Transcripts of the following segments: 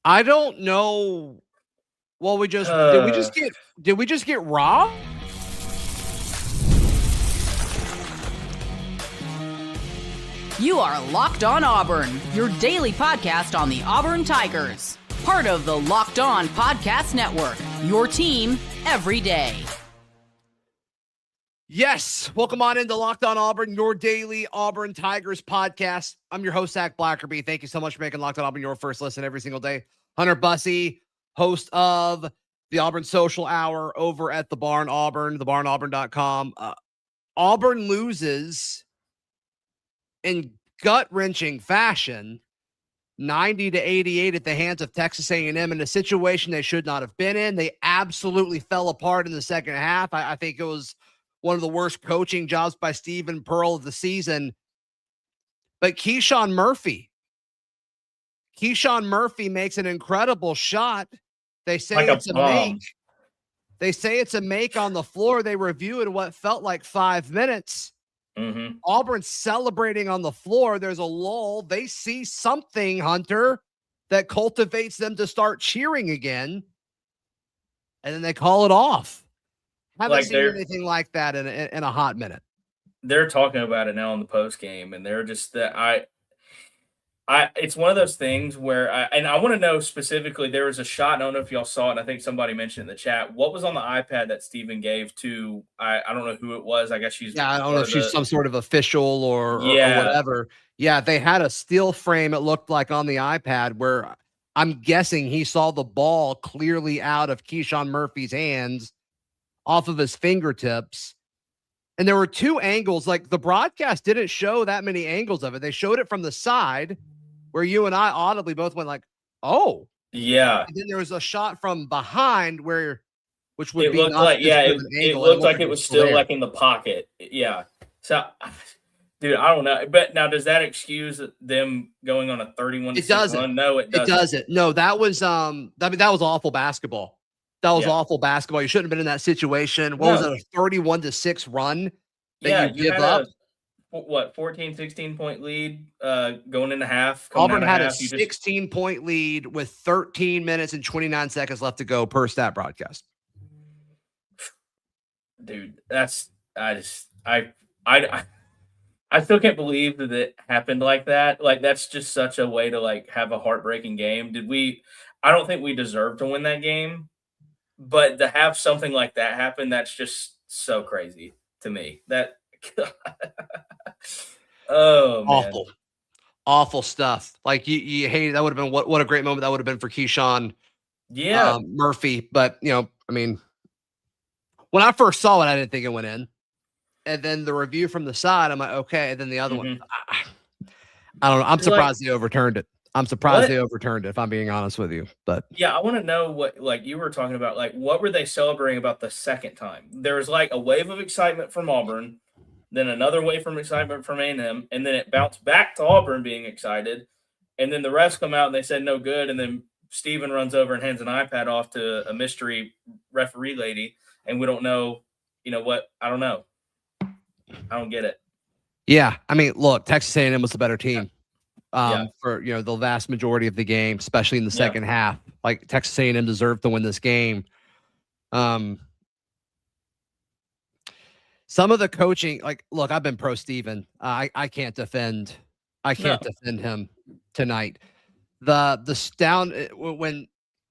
I don't know. Well, did we just get robbed? You are Locked On Auburn, your daily podcast on the Auburn Tigers. Part of the Locked On Podcast Network, your team every day. Yes, welcome on into Locked On Auburn, your daily Auburn Tigers podcast. I'm your host, Zac Blackerby. Thank you so much for making Locked On Auburn your first listen every single day. Hunter Bussey, host of the Auburn Social Hour over at The Barn Auburn, thebarnauburn.com. Auburn loses in gut-wrenching fashion, 90-88 at the hands of Texas A&M in a situation they should not have been in. They absolutely fell apart in the second half. I think it was one of the worst coaching jobs by Stephen Pearl of the season. But Keyshawn Murphy makes an incredible shot. They say like it's a make. They say it's a make on the floor. They review it in what felt like 5 minutes. Mm-hmm. Auburn celebrating on the floor. There's a lull. They see something, Hunter, that cultivates them to start cheering again. And then they call it off. Haven't seen anything like that in a hot minute. They're talking about it now in the post game, and they're just that it's one of those things where I want to know specifically. There was a shot. I don't know if y'all saw it. And I think somebody mentioned in the chat. What was on the iPad that Stephen gave to? I don't know who it was. I guess she's. Yeah, I don't know if she's some sort of official or whatever. Yeah, they had a still frame. It looked like on the iPad where I'm guessing he saw the ball clearly out of Keyshawn Murphy's hands, off of his fingertips. And there were two angles. Like, the broadcast didn't show that many angles of it. They showed it from the side where you and I audibly both went like, oh. Yeah. And then there was a shot from behind which would it be looked like, it looked like it was still like in the pocket. Yeah. So, dude, I don't know. But now, does that excuse them going on a 31-6 run? No, it doesn't. It doesn't. No, that was that was awful basketball. That was awful basketball. You shouldn't have been in that situation. Was it, a 31-6 run that you give up? 14, 16-point lead going into half. Auburn had a 16-point lead with 13 minutes and 29 seconds left to go per stat broadcast. Dude, I still can't believe that it happened like that. Like, that's just such a way to, like, have a heartbreaking game. I don't think we deserved to win that game. But to have something like that happen, that's just so crazy to me. Awful stuff. Like, you hate it. That would have been what a great moment that would have been for Keyshawn Murphy. But, I mean, when I first saw it, I didn't think it went in. And then the review from the side, I'm like, okay. And then the other one, I don't know. I'm surprised they overturned it. They overturned it, if I'm being honest with you. But yeah, I want to know what, like you were talking about, like, what were they celebrating about the second time? There was like a wave of excitement from Auburn, then another wave from excitement from A&M, and then it bounced back to Auburn being excited, and then the refs come out and they said no good, and then Steven runs over and hands an iPad off to a mystery referee lady, and we don't know, what? I don't know. I don't get it. Yeah, I mean, look, Texas A&M was the better team. For the vast majority of the game, especially in the second half. Like, Texas A&M deserved to win this game. Some of the coaching, like, look, I've been pro Steven. I can't defend him tonight. When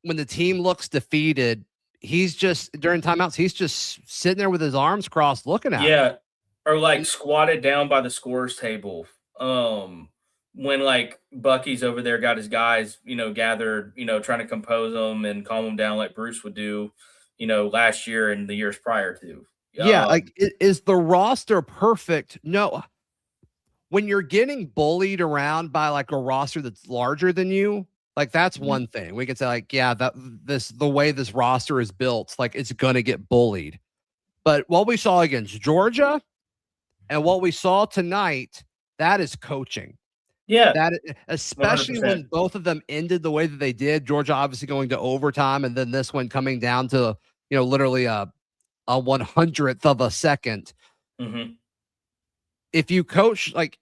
the team looks defeated, he's just, during timeouts, he's just sitting there with his arms crossed looking at him. Or like squatted down by the scorers table. When, like, Bucky's over there got his guys, gathered, trying to compose them and calm them down like Bruce would do, last year and the years prior to. Like, is the roster perfect? No. When you're getting bullied around by, like, a roster that's larger than you, like, that's one thing. We could say, like, the way this roster is built, like, it's going to get bullied. But what we saw against Georgia and what we saw tonight, that is coaching. Yeah. That, especially 100%. When both of them ended the way that they did, Georgia obviously going to overtime, and then this one coming down to, literally a 100th of a second. Mm-hmm. If you coach, like,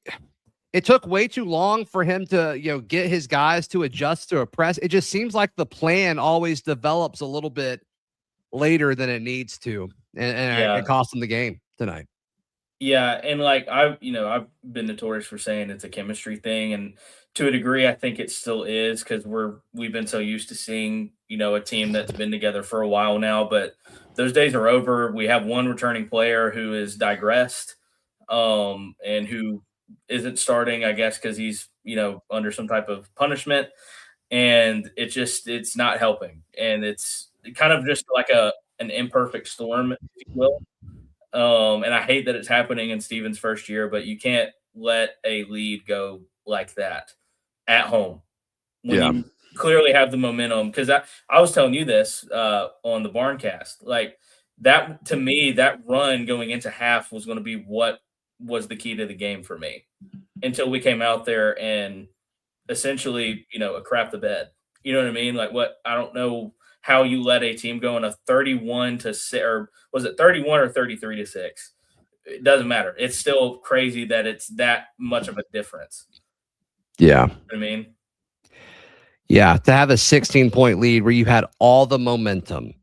it took way too long for him to, get his guys to adjust to a press. It just seems like the plan always develops a little bit later than it needs to, and it Yeah. cost them the game tonight. Yeah, and like I've been notorious for saying it's a chemistry thing, and to a degree, I think it still is because we've been so used to seeing a team that's been together for a while now. But those days are over. We have one returning player who is digressed, and who isn't starting, I guess, because he's under some type of punishment, and it's not helping, and it's kind of just like an imperfect storm, if you will. And I hate that it's happening in Steven's first year, but you can't let a lead go like that at home when Yeah. you clearly have the momentum. Because I was telling you this on the Barncast, like that to me, that run going into half was going to be what was the key to the game for me until we came out there and essentially, a crap the bed. You know what I mean? Like I don't know how you let a team go in a 31-6, or was it 31 or 33-6? It doesn't matter. It's still crazy that it's that much of a difference. Yeah. You know what I mean? Yeah. To have a 16-point lead where you had all the momentum.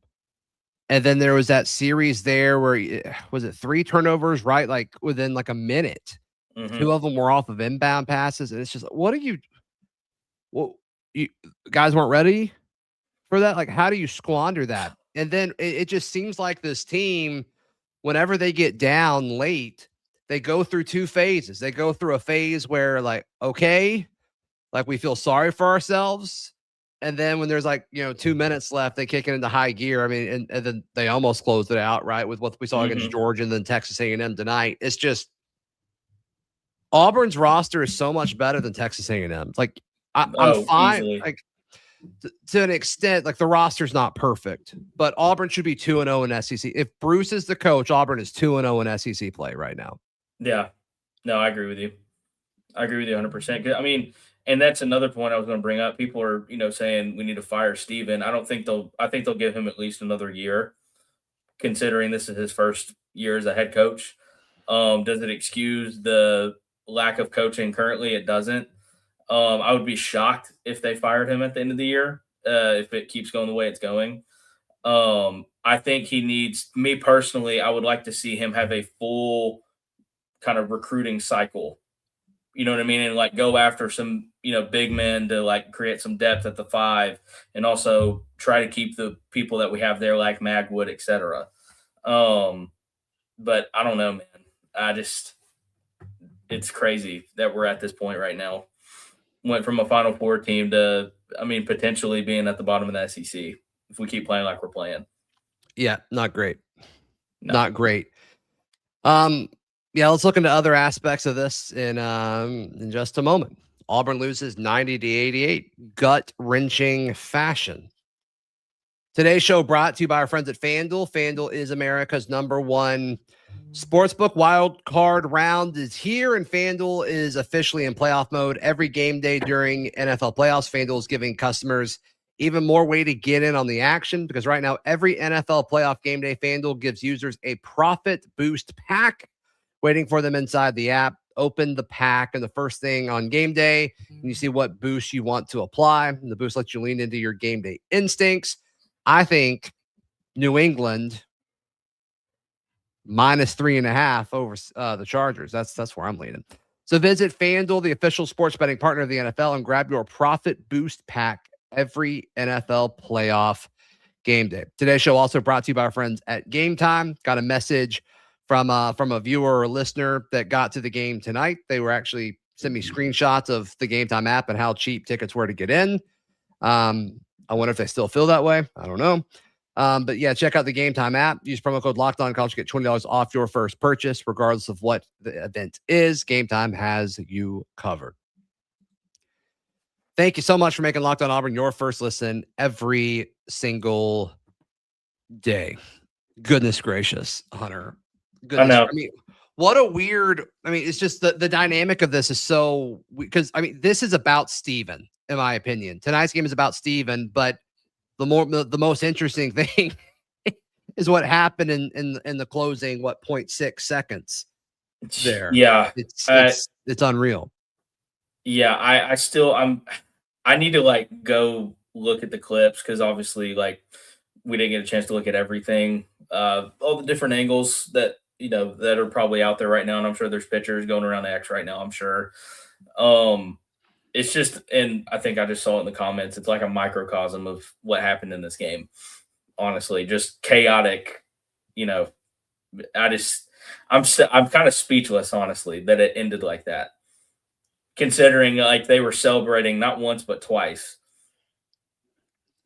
And then there was that series there where was it 3 turnovers, right? Like within like a minute. Mm-hmm. 2 of them were off of inbound passes. And it's just, you guys weren't ready for that? Like, how do you squander that? And then it just seems like this team, whenever they get down late, they go through 2 phases. They go through a phase where like, okay, like we feel sorry for ourselves. And then when there's like, 2 minutes left, they kick it into high gear. I mean, and then they almost closed it out, right? With what we saw against Georgia and then Texas A&M tonight. It's just Auburn's roster is so much better than Texas A&M. Like I'm fine. Easily. Like to an extent, like the roster's not perfect, but Auburn should be 2-0 in SEC. If Bruce is the coach, Auburn is 2-0 in SEC play right now. Yeah, no, I agree with you. I agree with you 100%. I mean, and that's another point I was going to bring up. People are, saying we need to fire Steven. I think they'll give him at least another year, considering this is his first year as a head coach. Does it excuse the lack of coaching currently? It doesn't. I would be shocked if they fired him at the end of the year, if it keeps going the way it's going. I think he needs, me personally, I would like to see him have a full kind of recruiting cycle. You know what I mean? And like go after some, big men to like create some depth at the 5 and also try to keep the people that we have there like Magwood, et cetera. But I don't know, man. It's crazy that we're at this point right now. Went from a Final Four team to, potentially being at the bottom of the SEC if we keep playing like we're playing. Yeah, not great. No. Not great. Yeah, let's look into other aspects of this in just a moment. Auburn loses 90-88, gut-wrenching fashion. Today's show brought to you by our friends at FanDuel. FanDuel is America's #1 sportsbook. Wild card round is here, and FanDuel is officially in playoff mode. Every game day during NFL playoffs, FanDuel is giving customers even more way to get in on the action, because right now, every NFL playoff game day, FanDuel gives users a profit boost pack waiting for them inside the app. Open the pack, and the first thing on game day, and you see what boost you want to apply. And the boost lets you lean into your game day instincts. I think New England -3.5 over the Chargers. That's where I'm leaning. So visit FanDuel, the official sports betting partner of the NFL, and grab your profit boost pack every NFL playoff game day. Today's show also brought to you by our friends at Game Time. Got a message from a viewer or a listener that got to the game tonight. They were actually sent me screenshots of the Game Time app and how cheap tickets were to get in. I wonder if they still feel that way. I don't know. But yeah, check out the Game Time app. Use promo code LOCKEDONCollege to get $20 off your first purchase, regardless of what the event is. Game Time has you covered. Thank you so much for making Locked On Auburn your first listen every single day. Goodness gracious, Hunter. Goodness. I know. What a weird. It's just the dynamic of this is so, because this is about Steven, in my opinion. Tonight's game is about Steven, but the most interesting thing is what happened in the closing 0.6 seconds there. Yeah, it's unreal. Yeah, I need to like go look at the clips because obviously like we didn't get a chance to look at everything, all the different angles that that are probably out there right now, and I'm sure there's pictures going around X right now. I'm sure. Um, it's just, and I think I just saw it in the comments. It's like a microcosm of what happened in this game. Honestly, just chaotic. You know, I just I'm kind of speechless, honestly, that it ended like that. Considering like they were celebrating not once but twice.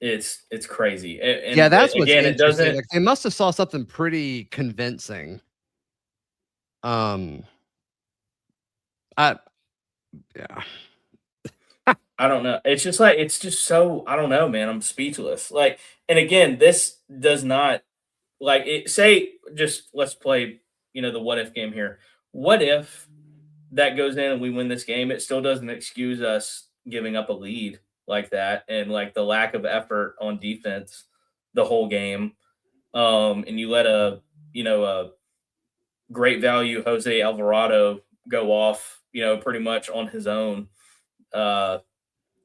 It's crazy. Yeah, And that's what's again, it interesting. doesn't. Like they must have saw something pretty convincing. Um, I yeah. I don't know. It's just like it's just so I don't know, man. I'm speechless. Like, and again, this does not like it. Say, just let's play. The what if game here. What if that goes in and we win this game? It still doesn't excuse us giving up a lead like that and like the lack of effort on defense the whole game. And you let a great value Jose Alvarado go off, pretty much on his own uh,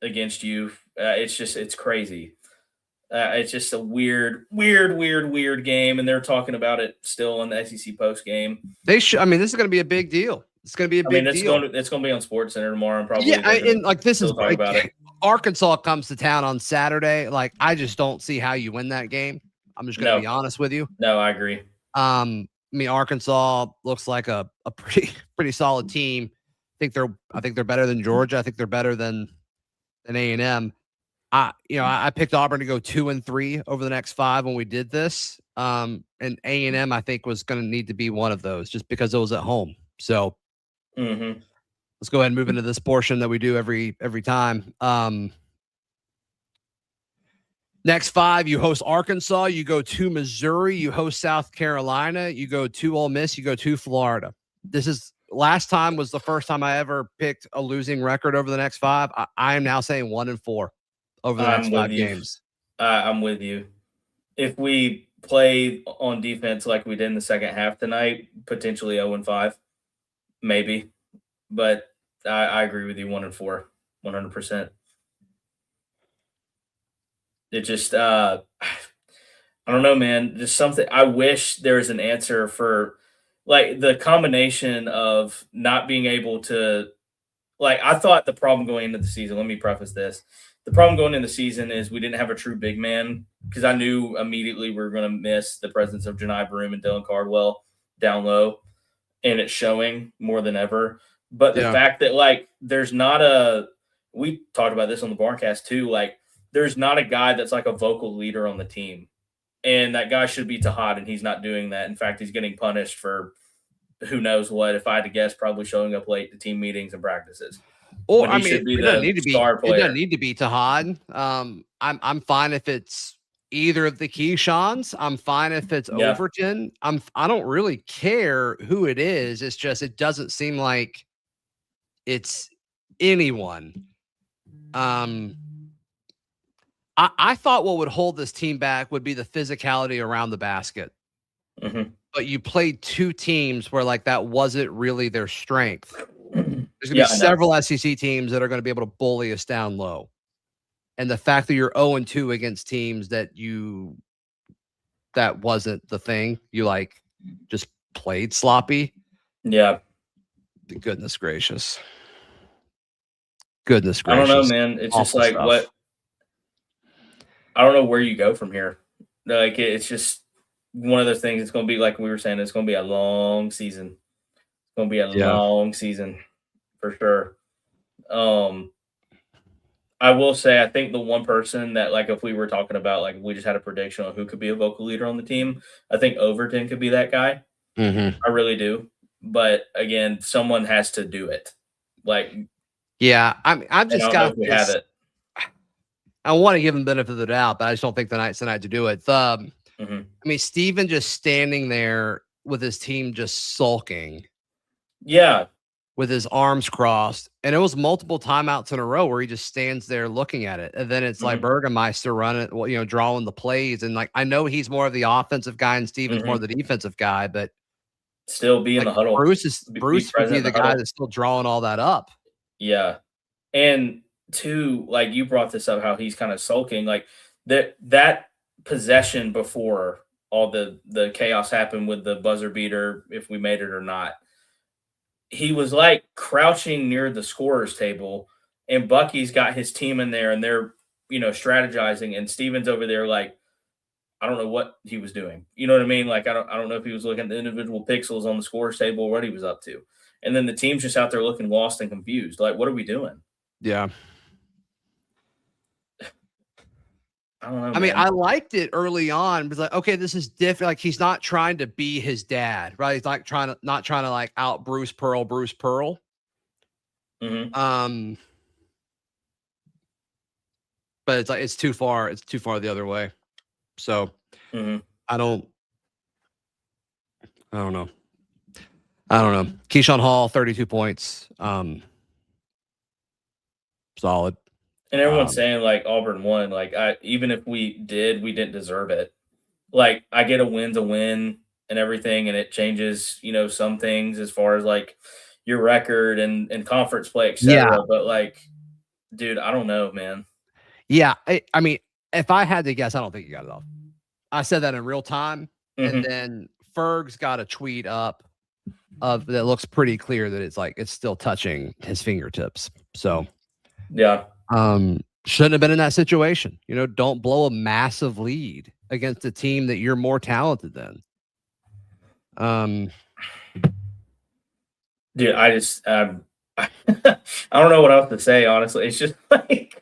against you. It's crazy. It's just a weird game, and they're talking about it still in the SEC post game. They should. I mean, this is going to be a big deal. It's going to be a big deal. It's going to be on Sports Center tomorrow, and probably and like this is talk about it. Arkansas comes to town on Saturday. Like I just don't see how you win that game. I'm just going to be honest with you. No, I agree. I mean, Arkansas looks like a pretty solid team. I think they're better than Georgia. I think they're better than A&M. I picked Auburn to go 2-3 over the next 5 when we did this. And A&M I think was going to need to be one of those just because it was at home. So let's go ahead and move into this portion that we do every time. Next 5, you host Arkansas, you go to Missouri, you host South Carolina, you go to Ole Miss, you go to Florida. This is last time was the first time I ever picked a losing record over the next 5. I am now saying 1-4 over the next 5 games. I'm with you. If we play on defense like we did in the second half tonight, potentially 0-5, maybe. But I agree with you, 1-4, 100%. It just, I don't know, man. Just something. I wish there was an answer for, like, the combination of not being able to, like, I thought the problem going into the season. Let me preface this: the problem going into the season is we didn't have a true big man because I knew immediately we were going to miss the presence of Janai Broome and Dylan Cardwell down low, and it's showing more than ever. But the fact that like there's not we talked about this on the Barncast too, like. There's not a guy that's like a vocal leader on the team. And that guy should be Tahad, and he's not doing that. In fact, he's getting punished for who knows what. If I had to guess, probably showing up late to team meetings and practices. Or I mean, it doesn't need to be. It doesn't need to be Tahad. I'm fine if it's either of the Keyshawn's. I'm fine if it's Overton. I don't really care who it is. It's just it doesn't seem like it's anyone. I thought what would hold this team back would be the physicality around the basket. But you played 2 teams where like that wasn't really their strength. There's going to be several SEC teams that are going to be able to bully us down low. And the fact that you're 0-2 against teams that wasn't the thing. You like just played sloppy. Yeah. Goodness gracious. Goodness gracious. I don't know, man. It's awful just like stuff. What I don't know where you go from here. Like it's just one of those things. It's going to be like we were saying. It's going to be a long season. It's going to be a long season for sure. I will say I think the one person that like if we were talking about like we just had a prediction on who could be a vocal leader on the team, I think Overton could be that guy. I really do. But again, someone has to do it. Like I've just got this. Have it. I want to give him the benefit of the doubt, but I just don't think tonight's the night to do it. I mean, Steven just standing there with his team just sulking. Yeah. With his arms crossed. And it was multiple timeouts in a row where he just stands there looking at it. And then it's like Burgermeister running, drawing the plays. And like, I know he's more of the offensive guy and Steven's more of the defensive guy, but still be in the huddle. Bruce would be the guy that's still drawing all that up. Yeah. And two, like you brought this up, how he's kind of sulking, like that possession before all the chaos happened with the buzzer beater, if we made it or not, he was like crouching near the scorer's table, and Bucky's got his team in there, and they're strategizing, and Steven's over there like, I don't know what he was doing. You know what I mean? Like I don't know if he was looking at the individual pixels on the scorer's table or what he was up to. And then the team's just out there looking lost and confused. Like, what are we doing? Yeah. I don't know. I mean, I liked it early on because like, okay, this is different. Like he's not trying to be his dad, right? He's not trying to like out Bruce Pearl. Mm-hmm. But it's like it's too far the other way. So I don't know. Keyshawn Hall, 32 points. Solid. And everyone's saying like Auburn won. Like even if we didn't deserve it. Like I get a win's a win and everything, and it changes, some things as far as like your record and conference play, etc. Yeah. But like, dude, I don't know, man. Yeah, I mean, if I had to guess, I don't think you got it off. I said that in real time, and then Ferg's got a tweet up that looks pretty clear that it's still touching his fingertips. So yeah, shouldn't have been in that situation. Don't blow a massive lead against a team that you're more talented than. Dude, I just I don't know what else to say. Honestly, it's just like.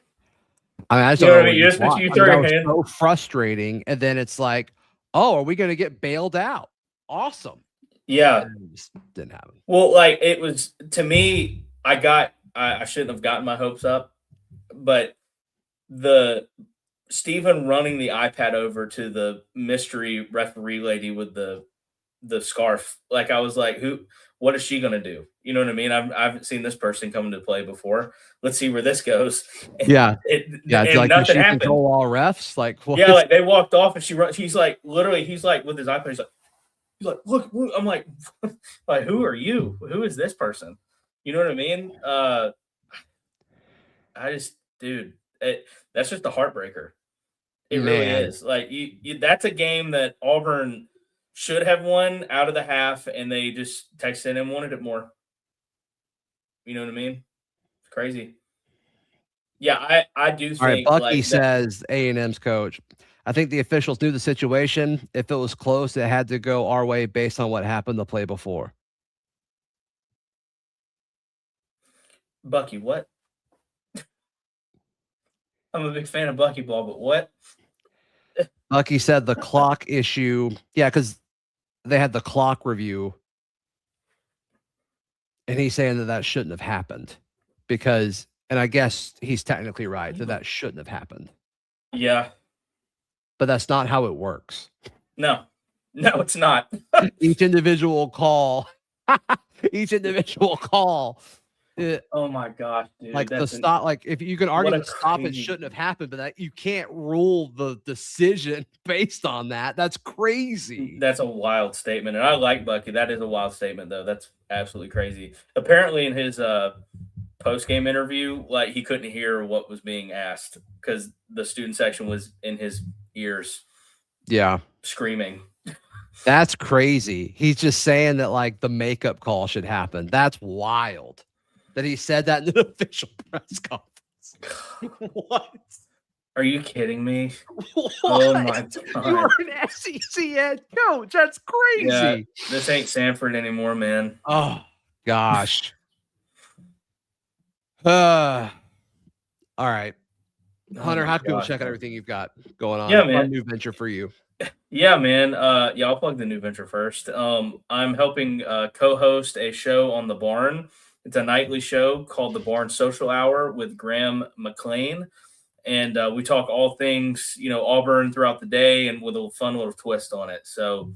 I mean, I just don't know what I mean. You throw your hand. So frustrating, and then it's like, oh, are we going to get bailed out? Awesome. Yeah, just didn't happen. Well, like it was to me. I shouldn't have gotten my hopes up, but the Stephen running the iPad over to the mystery referee lady with the scarf, like I was like, what is she gonna do? You know what I mean? I haven't seen this person come into play before. Let's see where this goes. And yeah, and like nothing happened. Control all refs, like what? Yeah, like they walked off and she runs. He's like literally, he's like with his iPad. He's like, look. I'm like, like who are you? Who is this person? You know what I mean? I just, dude, that's just a heartbreaker. It really is. Like that's a game that Auburn should have won out of the half, and they just texted and wanted it more. You know what I mean? It's crazy. Yeah, I do think. All right, Bucky says A&M's coach. I think the officials knew the situation. If it was close, it had to go our way based on what happened the play before. Bucky, what? I'm a big fan of Bucky ball, but what? Bucky said the clock issue. Yeah, because they had the clock review. And he's saying that shouldn't have happened because, and I guess he's technically right that shouldn't have happened. Yeah. But that's not how it works. No, it's not. Each individual call. Oh my gosh, dude. Like the stop, like if you can argue the stop, it shouldn't have happened, but that you can't rule the decision based on that. That's crazy. That's a wild statement. And I like Bucky. That is a wild statement, though. That's absolutely crazy. Apparently, in his post-game interview, like he couldn't hear what was being asked because the student section was in his ears. Yeah. Screaming. That's crazy. He's just saying that like the makeup call should happen. That's wild. That he said that in an official press conference. What? Are you kidding me? What? Oh my god! You're an SEC head coach. That's crazy. Yeah, this ain't Sanford anymore, man. Oh gosh. All right, Hunter. How can we check out everything you've got going on? Yeah, man. Fun new venture for you. Yeah, man. I'll plug the new venture first. I'm helping co-host a show on the Barn. It's a nightly show called The Barn Social Hour with Graham McLean. And we talk all things, Auburn throughout the day and with a fun little twist on it. So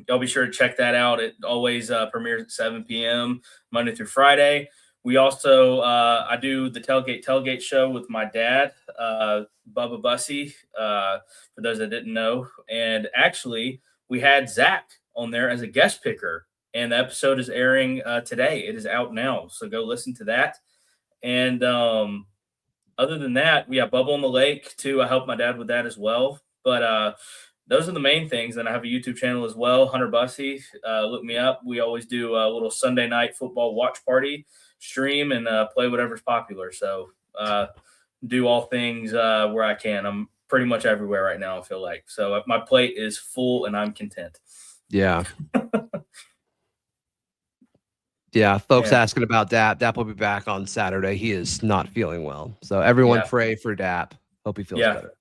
y'all be sure to check that out. It always premieres at 7 p.m. Monday through Friday. We also, I do the Tailgate show with my dad, Bubba Bussey, for those that didn't know. And actually, we had Zach on there as a guest picker. And the episode is airing today. It is out now. So go listen to that. And other than that, we have Bubble on the Lake too. I help my dad with that as well. But those are the main things. And I have a YouTube channel as well, Hunter Bussey. Look me up. We always do a little Sunday night football watch party stream and play whatever's popular. So do all things where I can. I'm pretty much everywhere right now, I feel like. So my plate is full and I'm content. Yeah. Yeah, folks asking about Dap. Dap will be back on Saturday. He is not feeling well. So everyone pray for Dap. Hope he feels better.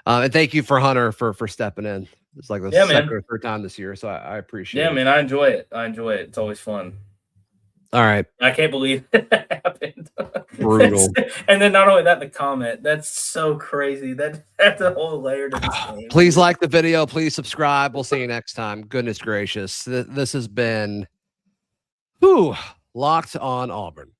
And thank you for Hunter for stepping in. It's like the second or third time this year. So I appreciate it. Yeah, man, I enjoy it. It's always fun. All right. I can't believe it happened. Brutal. And then not only that, the comment. That's so crazy. That's a whole layer to this game. Please like the video. Please subscribe. We'll see you next time. Goodness gracious. This has been Locked on Auburn.